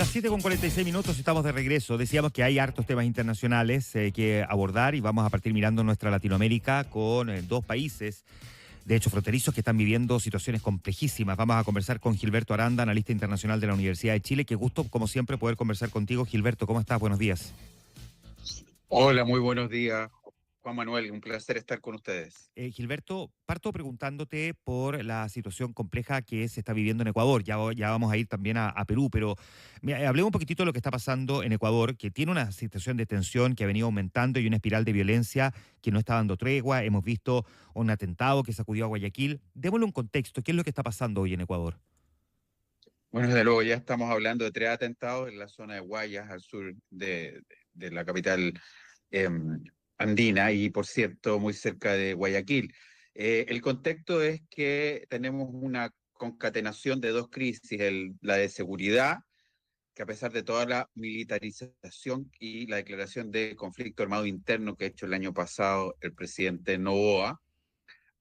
Las 7:46 estamos de regreso. Decíamos que hay hartos temas internacionales que abordar y vamos a partir mirando nuestra Latinoamérica con dos países, de hecho fronterizos, que están viviendo situaciones complejísimas. Vamos a conversar con Gilberto Aranda, analista internacional de la Universidad de Chile. Qué gusto, como siempre, poder conversar contigo. Gilberto, ¿cómo estás? Buenos días. Hola, muy buenos días, Juan Manuel. Un placer estar con ustedes. Gilberto, parto preguntándote por la situación compleja que se está viviendo en Ecuador. Ya vamos a ir también a Perú, pero hablemos un poquitito de lo que está pasando en Ecuador, que tiene una situación de tensión que ha venido aumentando y una espiral de violencia que no está dando tregua. Hemos visto un atentado que sacudió a Guayaquil. Démosle un contexto. ¿Qué es lo que está pasando hoy en Ecuador? Bueno, desde luego ya estamos hablando de tres atentados en la zona de Guayas, al sur de la capital eh, andina y, por cierto, muy cerca de Guayaquil. El contexto es que tenemos una concatenación de dos crisis, la de seguridad, que a pesar de toda la militarización y la declaración de conflicto armado interno que ha hecho el año pasado el presidente Noboa,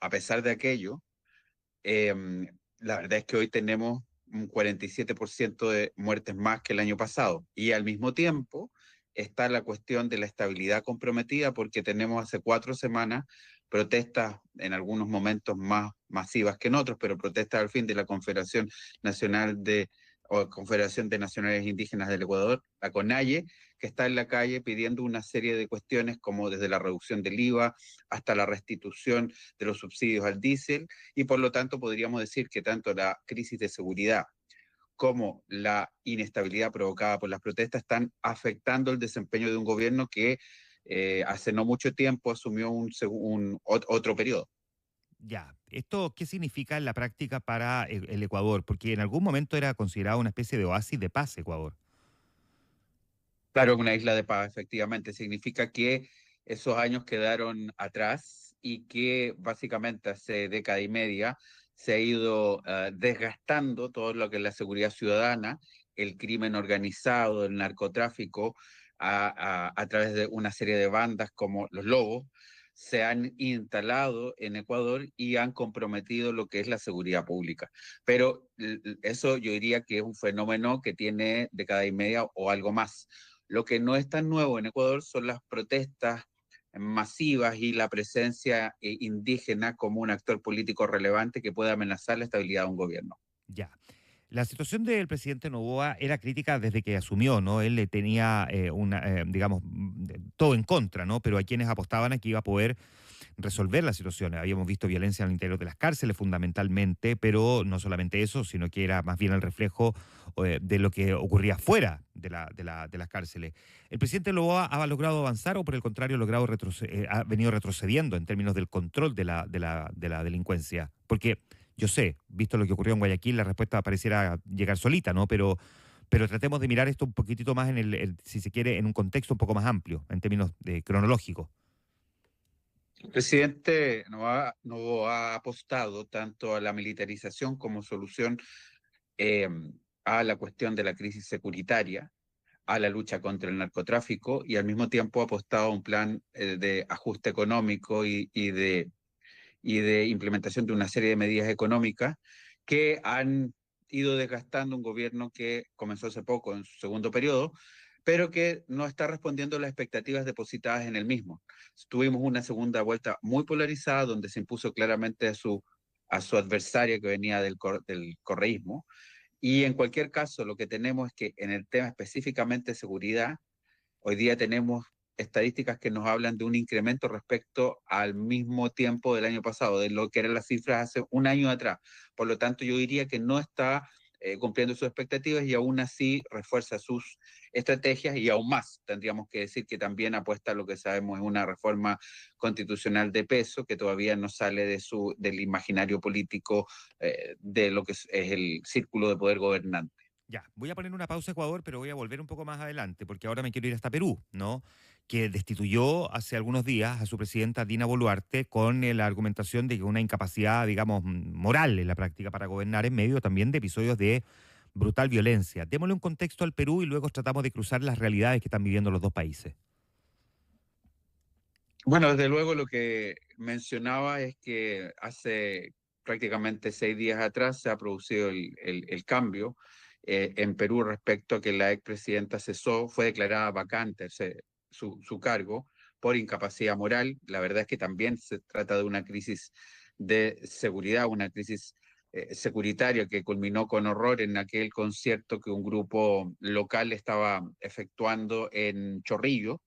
a pesar de aquello, Eh, la verdad es que hoy tenemos un 47% de muertes más que el año pasado. Y al mismo tiempo está la cuestión de la estabilidad comprometida porque tenemos hace 4 semanas protestas en algunos momentos más masivas que en otros, pero protestas al fin de la Confederación Nacional o Confederación de Nacionales Indígenas del Ecuador, la CONAIE, que está en la calle pidiendo una serie de cuestiones como desde la reducción del IVA hasta la restitución de los subsidios al diésel, y por lo tanto podríamos decir que tanto la crisis de seguridad como la inestabilidad provocada por las protestas están afectando el desempeño de un gobierno que hace no mucho tiempo asumió otro periodo. Ya, ¿esto qué significa en la práctica para el Ecuador? Porque en algún momento era considerado una especie de oasis de paz Ecuador. Claro, una isla de paz, efectivamente, significa que esos años quedaron atrás y que básicamente hace década y media se ha ido desgastando todo lo que es la seguridad ciudadana, el crimen organizado, el narcotráfico, a través de una serie de bandas como los Lobos, se han instalado en Ecuador y han comprometido lo que es la seguridad pública. Pero eso yo diría que es un fenómeno que tiene década y media o algo más. Lo que no es tan nuevo en Ecuador son las protestas masivas y la presencia indígena como un actor político relevante que puede amenazar la estabilidad de un gobierno. Ya. La situación del presidente Noboa era crítica desde que asumió, ¿no? Él le tenía digamos, todo en contra, ¿no? Pero hay quienes apostaban a que iba a poder resolver la situación. Habíamos visto violencia al interior de las cárceles fundamentalmente, pero no solamente eso, sino que era más bien el reflejo de lo que ocurría fuera de las cárceles. ¿El presidente Noboa ha logrado avanzar o por el contrario ha venido retrocediendo en términos del control de la delincuencia? Porque yo sé, visto lo que ocurrió en Guayaquil, la respuesta pareciera llegar solita, ¿no? Pero tratemos de mirar esto un poquitito más si se quiere, en un contexto un poco más amplio, en términos cronológicos. El presidente no ha apostado tanto a la militarización como solución eh, a la cuestión de la crisis securitaria, a la lucha contra el narcotráfico y al mismo tiempo ha apostado a un plan de ajuste económico y de implementación de una serie de medidas económicas que han ido desgastando un gobierno que comenzó hace poco en su segundo periodo, pero que no está respondiendo a las expectativas depositadas en el mismo. Tuvimos una segunda vuelta muy polarizada donde se impuso claramente a su adversaria que venía del correísmo, y en cualquier caso lo que tenemos es que en el tema específicamente de seguridad, hoy día tenemos estadísticas que nos hablan de un incremento respecto al mismo tiempo del año pasado, de lo que eran las cifras hace un año atrás. Por lo tanto, yo diría que no está cumpliendo sus expectativas y aún así refuerza sus estrategias y aún más. Tendríamos que decir que también apuesta a lo que sabemos es una reforma constitucional de peso que todavía no sale del imaginario político de lo que es el círculo de poder gobernante. Ya, voy a poner una pausa Ecuador, pero voy a volver un poco más adelante, porque ahora me quiero ir hasta Perú, ¿no? Que destituyó hace algunos días a su presidenta Dina Boluarte con la argumentación de que una incapacidad, digamos, moral en la práctica para gobernar en medio también de episodios de brutal violencia. Démosle un contexto al Perú y luego tratamos de cruzar las realidades que están viviendo los dos países. Bueno, desde luego lo que mencionaba es que hace prácticamente 6 días atrás se ha producido el cambio en Perú respecto a que la expresidenta cesó, fue declarada vacante su cargo por incapacidad moral. La verdad es que también se trata de una crisis de seguridad, una crisis securitaria que culminó con horror en aquel concierto que un grupo local estaba efectuando en Chorrillo,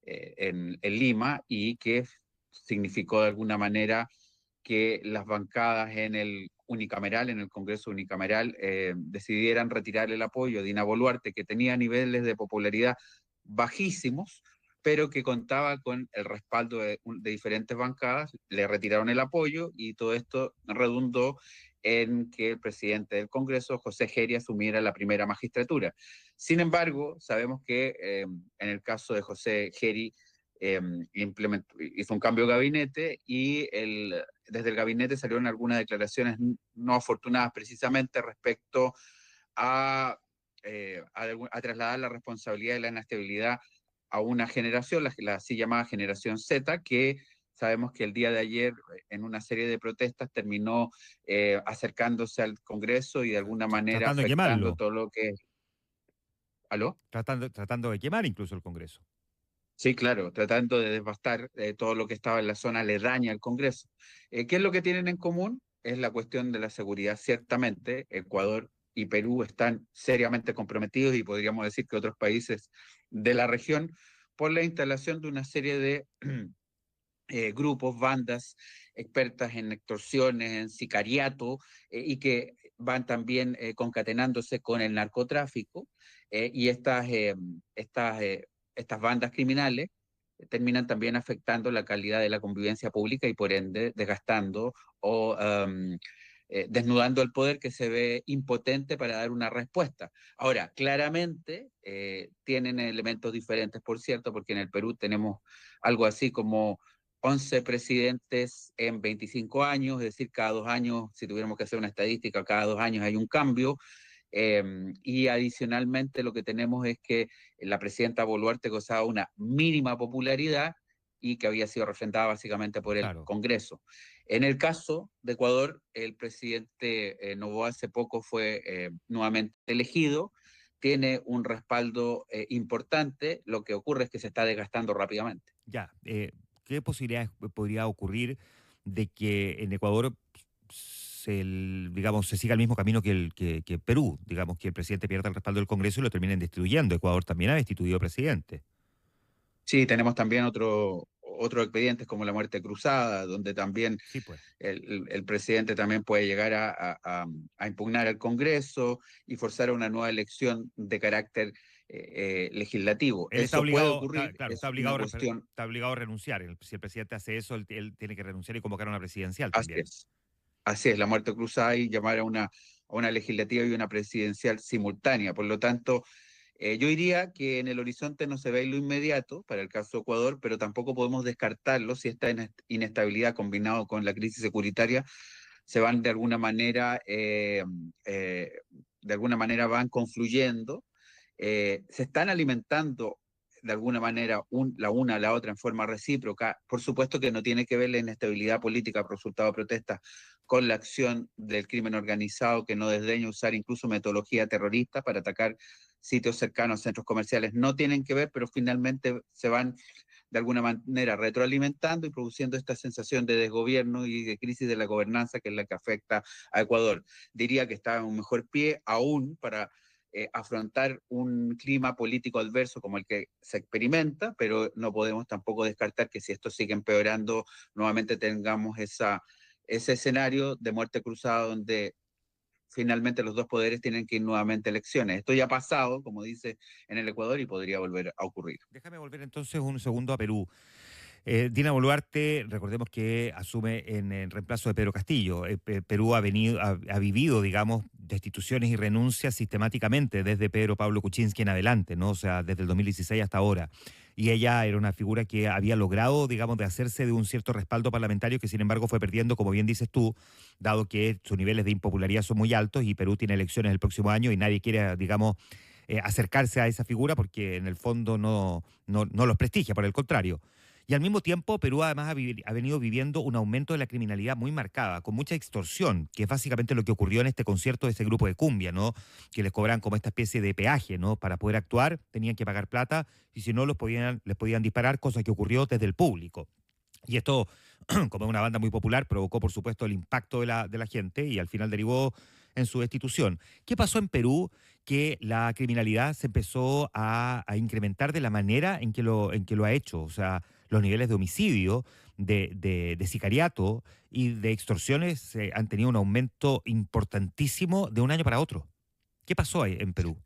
en Lima, y que significó de alguna manera que las bancadas en el unicameral, en el Congreso unicameral, decidieran retirar el apoyo a Dina Boluarte, que tenía niveles de popularidad bajísimos, pero que contaba con el respaldo de diferentes bancadas. Le retiraron el apoyo y todo esto redundó en que el presidente del Congreso, José Geri, asumiera la primera magistratura. Sin embargo, sabemos que en el caso de José Geri, hizo un cambio de gabinete y desde el gabinete salieron algunas declaraciones no afortunadas precisamente respecto a, a trasladar la responsabilidad de la inestabilidad a una generación, la así llamada generación Z, que sabemos que el día de ayer, en una serie de protestas, terminó acercándose al Congreso y de alguna manera Tratando de afectando quemarlo, todo lo que... ¿Aló? tratando de quemar incluso el Congreso. Sí, claro, tratando de devastar todo lo que estaba en la zona aledaña al Congreso. ¿Qué es lo que tienen en común? Es la cuestión de la seguridad. Ciertamente, Ecuador y Perú están seriamente comprometidos y podríamos decir que otros países de la región por la instalación de una serie de grupos, bandas expertas en extorsiones, en sicariato, y que van también concatenándose con el narcotráfico, y estas bandas criminales terminan también afectando la calidad de la convivencia pública y por ende desgastando o desnudando el poder, que se ve impotente para dar una respuesta. Ahora, claramente tienen elementos diferentes, por cierto, porque en el Perú tenemos algo así como 11 presidentes en 25 años, es decir, cada 2 años, si tuviéramos que hacer una estadística, cada 2 años hay un cambio. Y adicionalmente lo que tenemos es que la presidenta Boluarte gozaba una mínima popularidad y que había sido refrendada básicamente por el Claro. Congreso. En el caso de Ecuador, el presidente Noboa hace poco fue nuevamente elegido, tiene un respaldo importante, lo que ocurre es que se está desgastando rápidamente. Ya, ¿qué posibilidades podría ocurrir de que en Ecuador digamos, se siga el mismo camino que Perú? Digamos, que el presidente pierda el respaldo del Congreso y lo terminen destituyendo. Ecuador también ha destituido presidente. Sí, tenemos también otros expedientes como la muerte cruzada, donde también Sí, pues. el presidente también puede llegar a impugnar al Congreso y forzar a una nueva elección de carácter legislativo. Él está Eso puede obligado, ocurrir, claro, es una cuestión, está obligado a renunciar. Si el presidente hace eso, él tiene que renunciar y convocar a una presidencial así también. es, así es, la muerte cruzada y llamar a una legislativa y una presidencial simultánea. Por lo tanto, yo diría que en el horizonte no se ve lo inmediato para el caso de Ecuador, pero tampoco podemos descartarlo si esta inestabilidad combinado con la crisis securitaria se van de alguna manera van confluyendo, se están alimentando de alguna manera la una a la otra en forma recíproca. Por supuesto que no tiene que ver la inestabilidad política por resultado de protestas con la acción del crimen organizado, que no desdeña usar incluso metodología terrorista para atacar sitios cercanos a centros comerciales. No tienen que ver, pero finalmente se van de alguna manera retroalimentando y produciendo esta sensación de desgobierno y de crisis de la gobernanza, que es la que afecta a Ecuador. Diría que está en un mejor pie aún para afrontar un clima político adverso como el que se experimenta, pero no podemos tampoco descartar que si esto sigue empeorando, nuevamente tengamos ese escenario de muerte cruzada donde finalmente los dos poderes tienen que ir nuevamente a elecciones. Esto ya ha pasado, como dice, en el Ecuador y podría volver a ocurrir. Déjame volver entonces un segundo a Perú. Dina Boluarte, recordemos que asume en reemplazo de Pedro Castillo. Perú ha vivido, digamos, destituciones y renuncias sistemáticamente desde Pedro Pablo Kuczynski en adelante, ¿no? O sea, desde el 2016 hasta ahora. Y ella era una figura que había logrado, digamos, de hacerse de un cierto respaldo parlamentario que, sin embargo, fue perdiendo, como bien dices tú, dado que sus niveles de impopularidad son muy altos y Perú tiene elecciones el próximo año y nadie quiere, digamos, acercarse a esa figura porque en el fondo no los prestigia, por el contrario. Y al mismo tiempo, Perú además ha venido viviendo un aumento de la criminalidad muy marcada, con mucha extorsión, que es básicamente lo que ocurrió en este concierto de este grupo de cumbia, ¿no? Que les cobran como esta especie de peaje, ¿no? Para poder actuar tenían que pagar plata y si no les podían disparar, cosa que ocurrió desde el público. Y esto, como es una banda muy popular, provocó, por supuesto, el impacto de la gente y al final derivó en su destitución. ¿Qué pasó en Perú? Que la criminalidad se empezó a incrementar de la manera en que lo ha hecho. O sea, los niveles de homicidio, de sicariato y de extorsiones han tenido un aumento importantísimo de un año para otro. ¿Qué pasó ahí en Perú?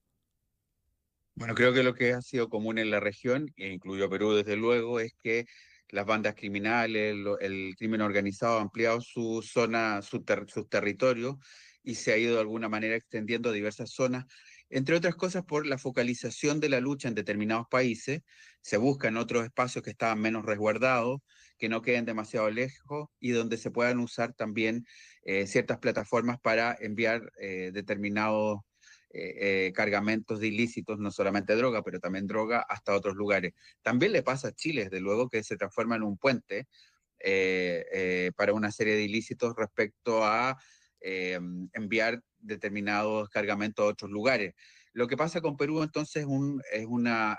Bueno, creo que lo que ha sido común en la región, e incluyo Perú desde luego, es que las bandas criminales, el crimen organizado ha ampliado su zona, sus territorios y se ha ido de alguna manera extendiendo a diversas zonas, entre otras cosas por la focalización de la lucha en determinados países. Se buscan otros espacios que estaban menos resguardados, que no queden demasiado lejos y donde se puedan usar también ciertas plataformas para enviar determinados cargamentos de ilícitos, no solamente droga, pero también droga hasta otros lugares. También le pasa a Chile, desde luego, que se transforma en un puente para una serie de ilícitos respecto a enviar determinados cargamentos a otros lugares. Lo que pasa con Perú entonces una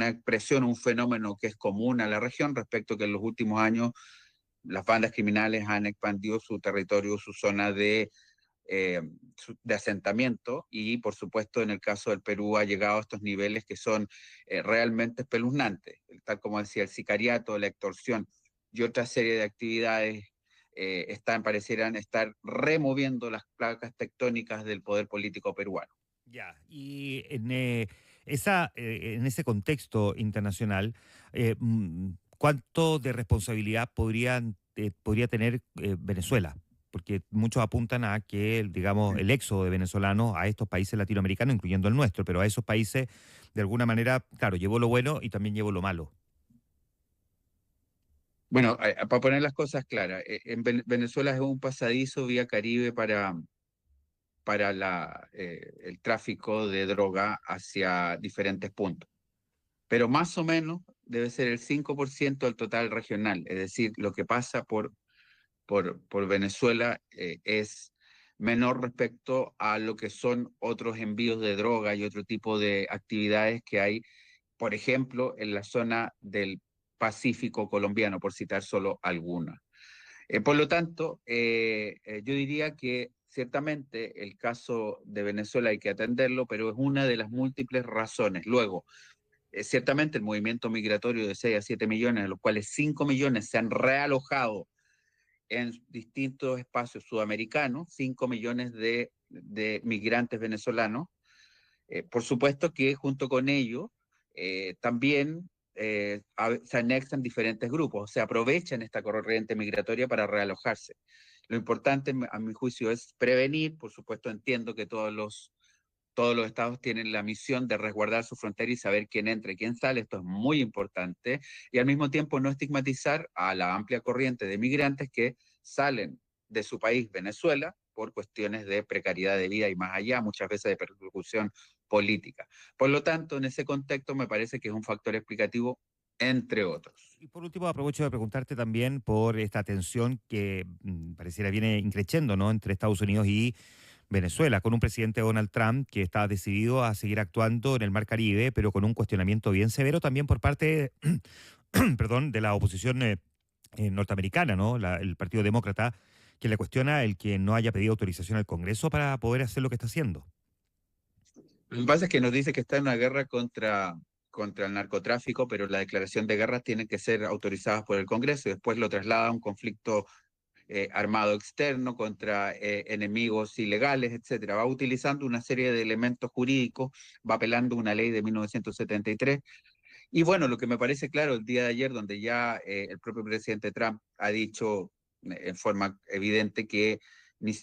expresión, un fenómeno que es común a la región respecto a que en los últimos años las bandas criminales han expandido su territorio, su zona eh, de asentamiento y por supuesto en el caso del Perú ha llegado a estos niveles que son realmente espeluznantes, tal como decía el sicariato, la extorsión y otra serie de actividades parecieran estar removiendo las placas tectónicas del poder político peruano. Ya, y en ese contexto internacional, ¿cuánto de responsabilidad podría tener Venezuela? Porque muchos apuntan a que, digamos, el éxodo de venezolanos a estos países latinoamericanos, incluyendo el nuestro, pero a esos países, de alguna manera, claro, llevó lo bueno y también llevó lo malo. Bueno, para poner las cosas claras, Venezuela es un pasadizo vía Caribe para el tráfico de droga hacia diferentes puntos. Pero más o menos debe ser el 5% del total regional, es decir, lo que pasa por Venezuela es menor respecto a lo que son otros envíos de droga y otro tipo de actividades que hay, por ejemplo, en la zona del Pacífico colombiano, por citar solo alguna. Por lo tanto, yo diría que ciertamente el caso de Venezuela hay que atenderlo, pero es una de las múltiples razones. Luego, ciertamente el movimiento migratorio de 6 a 7 millones, de los cuales 5 millones se han realojado en distintos espacios sudamericanos, 5 millones de migrantes venezolanos. Por supuesto que junto con ello también se anexan diferentes grupos, se aprovechan esta corriente migratoria para realojarse. Lo importante, a mi juicio, es prevenir. Por supuesto, entiendo que todos los estados tienen la misión de resguardar su frontera y saber quién entra y quién sale. Esto es muy importante. Y al mismo tiempo no estigmatizar a la amplia corriente de migrantes que salen de su país, Venezuela, por cuestiones de precariedad de vida y más allá, muchas veces de persecución política. Por lo tanto, en ese contexto me parece que es un factor explicativo, entre otros. Y por último, aprovecho de preguntarte también por esta tensión que pareciera viene increciendo, ¿no? Entre Estados Unidos y Venezuela, con un presidente Donald Trump que está decidido a seguir actuando en el Mar Caribe, pero con un cuestionamiento bien severo también por parte, perdón, de la oposición norteamericana, ¿no? El Partido Demócrata, que le cuestiona el que no haya pedido autorización al Congreso para poder hacer lo que está haciendo. Lo que pasa es que nos dice que está en una guerra contra el narcotráfico, pero la declaración de guerra tiene que ser autorizada por el Congreso y después lo traslada a un conflicto armado externo contra enemigos ilegales, etcétera. Va utilizando una serie de elementos jurídicos, va apelando a una ley de 1973. Y bueno, lo que me parece claro el día de ayer, donde ya el propio presidente Trump ha dicho en forma evidente que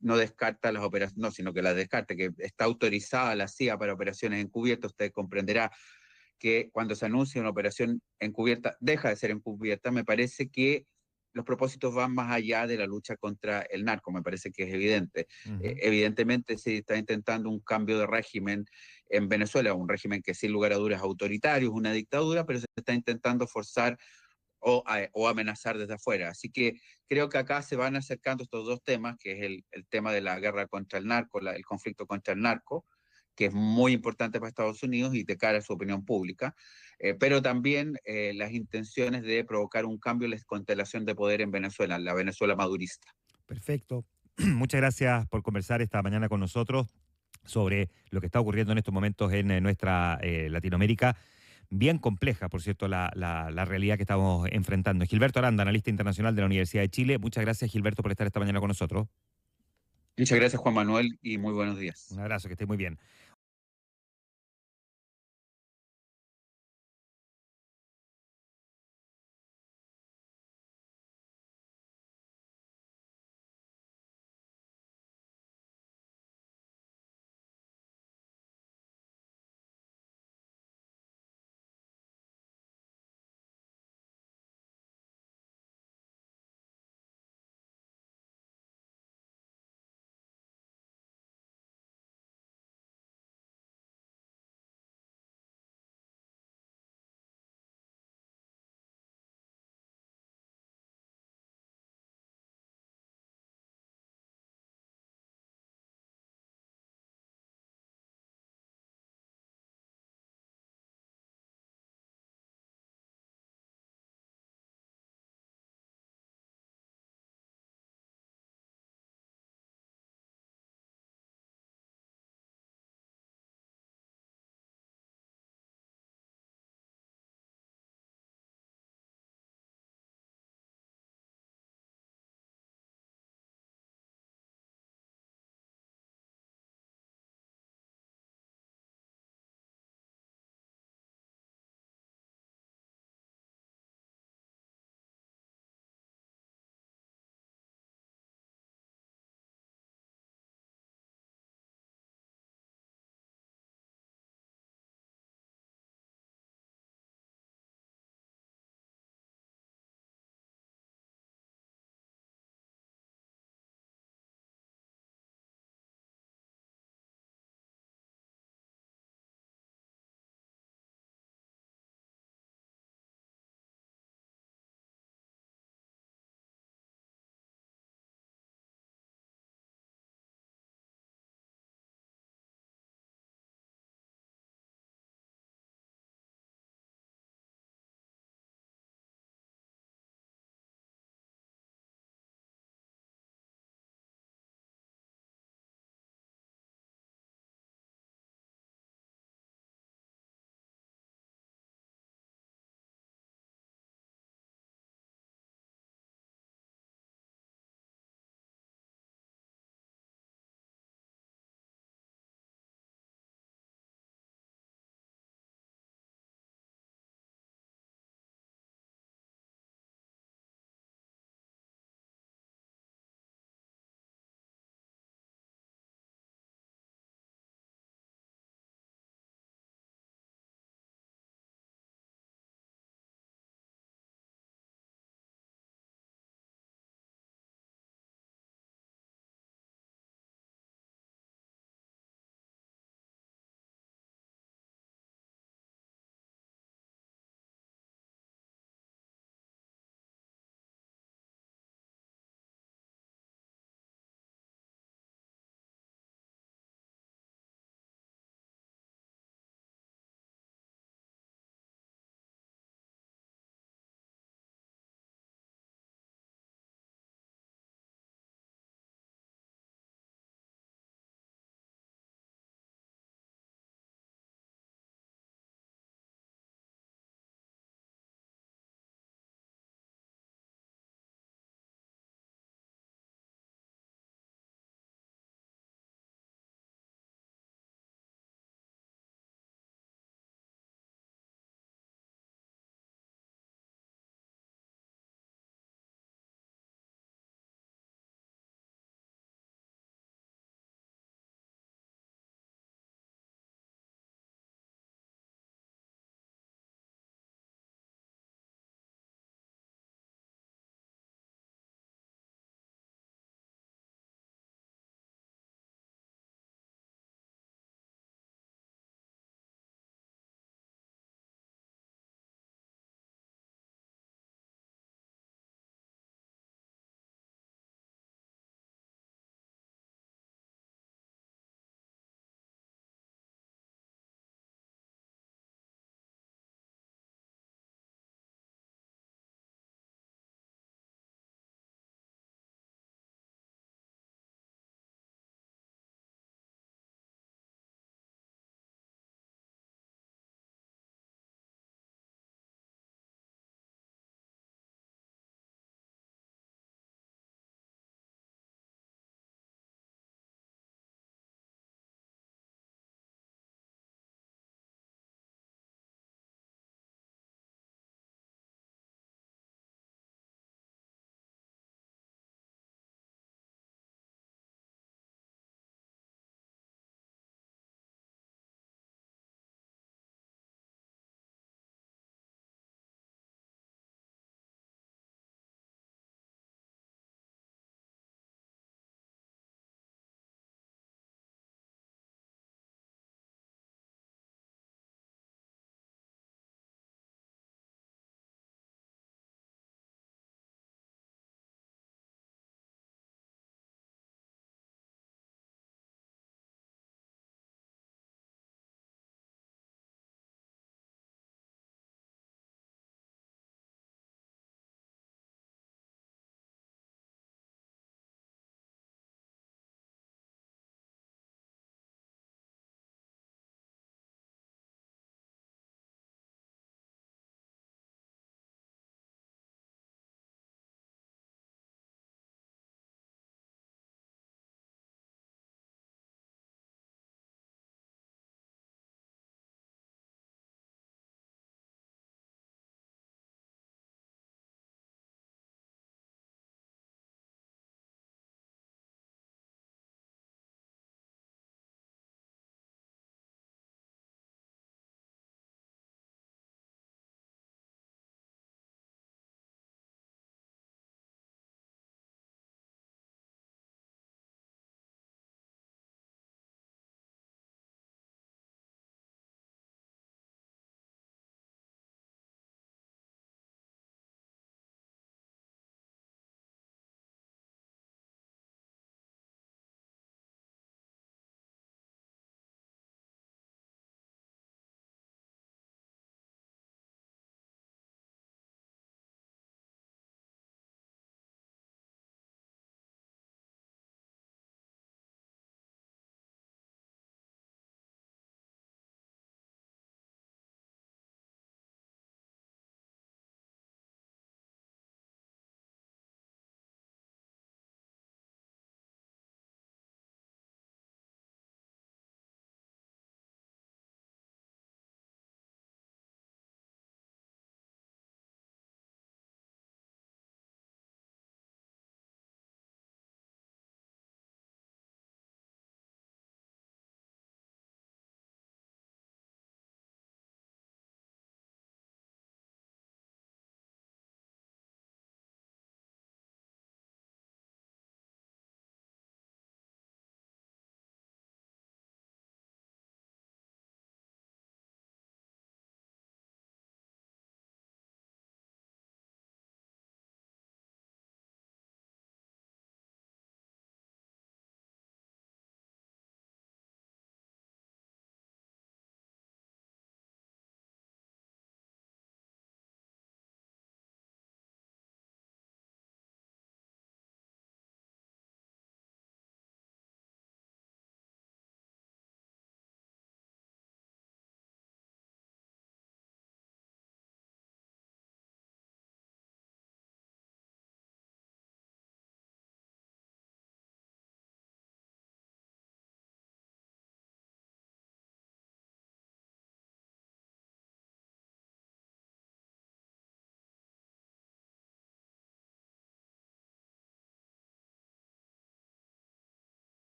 no descarta las operaciones, no, sino que las descarta, que está autorizada la CIA para operaciones encubiertas. Usted comprenderá que cuando se anuncia una operación encubierta, deja de ser encubierta. Me parece que los propósitos van más allá de la lucha contra el narco, me parece que es evidente. Ujú. Evidentemente se está intentando un cambio de régimen en Venezuela, un régimen que sin lugar a dudas es autoritario, es una dictadura, pero se está intentando forzar o amenazar desde afuera. Así que creo que acá se van acercando estos dos temas, que es el tema de la guerra contra el narco, el conflicto contra el narco, que es muy importante para Estados Unidos y de cara a su opinión pública, pero también las intenciones de provocar un cambio en la constelación de poder en Venezuela, la Venezuela madurista. Perfecto. Muchas gracias por conversar esta mañana con nosotros sobre lo que está ocurriendo en estos momentos en nuestra Latinoamérica. Bien compleja, por cierto, la realidad que estamos enfrentando. Gilberto Aranda, analista internacional de la Universidad de Chile. Muchas gracias, Gilberto, por estar esta mañana con nosotros. Muchas gracias, Juan Manuel, y muy buenos Un días. abrazo, que esté muy bien.